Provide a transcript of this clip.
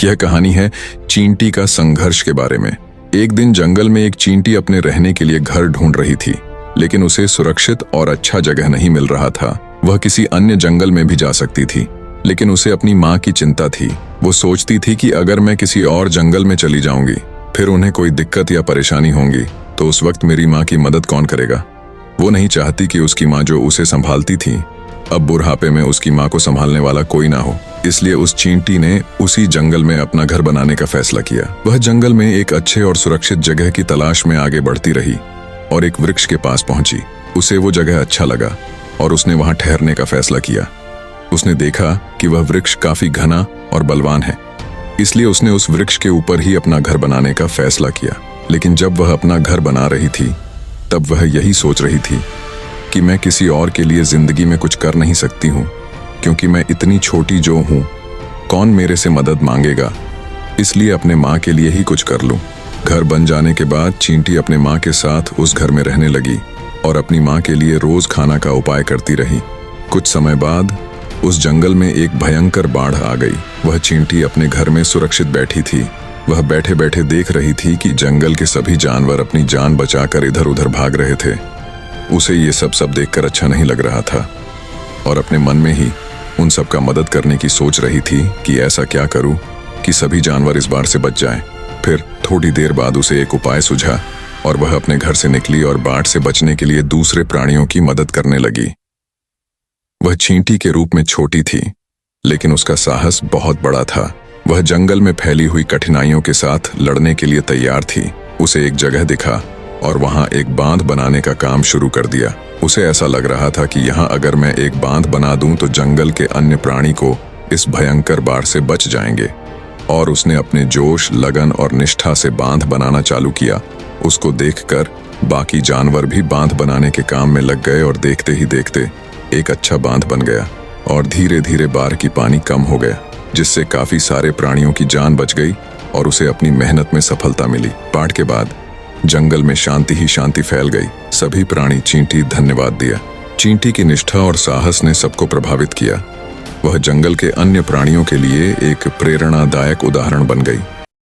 यह कहानी है चींटी का संघर्ष के बारे में। एक दिन जंगल में एक चींटी अपने रहने के लिए घर ढूंढ रही थी, लेकिन उसे सुरक्षित और अच्छा जगह नहीं मिल रहा था। वह किसी अन्य जंगल में भी जा सकती थी, लेकिन उसे अपनी माँ की चिंता थी। वो सोचती थी कि अगर मैं किसी और जंगल में चली जाऊंगी, फिर उन्हें कोई दिक्कत या परेशानी होंगी, तो उस वक्त मेरी माँ की मदद कौन करेगा। वो नहीं चाहती कि उसकी माँ जो उसे संभालती थी, अब बुढ़ापे में उसकी माँ को संभालने वाला कोई ना हो। इसलिए उस चींटी ने उसी जंगल में अपना घर बनाने का फैसला किया। वह जंगल में एक अच्छे और सुरक्षित जगह की तलाश में आगे बढ़ती रही और एक वृक्ष के पास पहुंची। उसे वो जगह अच्छा लगा और उसने वहां ठहरने का फैसला किया। उसने देखा कि वह वृक्ष काफी घना और बलवान है, इसलिए उसने उस वृक्ष के ऊपर ही अपना घर बनाने का फैसला किया। लेकिन जब वह अपना घर बना रही थी, तब वह यही सोच रही थी कि मैं किसी और के लिए जिंदगी में कुछ कर नहीं सकती हूँ, क्योंकि मैं इतनी छोटी जो हूँ, कौन मेरे से मदद मांगेगा। इसलिए अपने माँ के लिए ही कुछ कर लूँ। घर बन जाने के बाद चींटी अपने माँ के साथ उस घर में रहने लगी और अपनी माँ के लिए रोज खाना का उपाय करती रही। कुछ समय बाद उस जंगल में एक भयंकर बाढ़ आ गई। वह चींटी अपने घर में सुरक्षित बैठी थी। वह बैठे बैठे देख रही थी कि जंगल के सभी जानवर अपनी जान बचाकर इधर उधर भाग रहे थे। उसे ये सब देखकर अच्छा नहीं लग रहा था और अपने मन में ही उन सब का मदद करने की सोच रही थी कि ऐसा क्या करूं कि सभी जानवर इस बार से बच जाएं। फिर थोड़ी देर बाद उसे एक उपाय सूझा और वह अपने घर से निकली और बाढ़ से बचने के लिए दूसरे प्राणियों की मदद करने लगी। वह चींटी के रूप में छोटी थी, लेकिन उसका साहस बहुत बड़ा था। वह जंगल में फैली हुई कठिनाइयों के साथ लड़ने के लिए तैयार थी। उसे एक जगह दिखा और वहां एक बांध बनाने का काम शुरू कर दिया। उसे ऐसा लग रहा था कि यहाँ अगर मैं एक बांध बना दूं तो जंगल के अन्य प्राणी को इस भयंकर बाढ़ से बच जाएंगे। और उसने अपने जोश, लगन और निष्ठा से बांध बनाना चालू किया। उसको देखकर बाकी जानवर भी बांध बनाने के काम में लग गए और देखते ही देखते एक अच्छा बांध बन गया और धीरे धीरे बाढ़ की पानी कम हो गया, जिससे काफी सारे प्राणियों की जान बच गई और उसे अपनी मेहनत में सफलता मिली। बाढ़ के बाद जंगल में शांति ही शांति फैल गई। सभी प्राणी चींटी धन्यवाद दिया। चींटी की निष्ठा और साहस ने सबको प्रभावित किया। वह जंगल के अन्य प्राणियों के लिए एक प्रेरणादायक उदाहरण बन गई।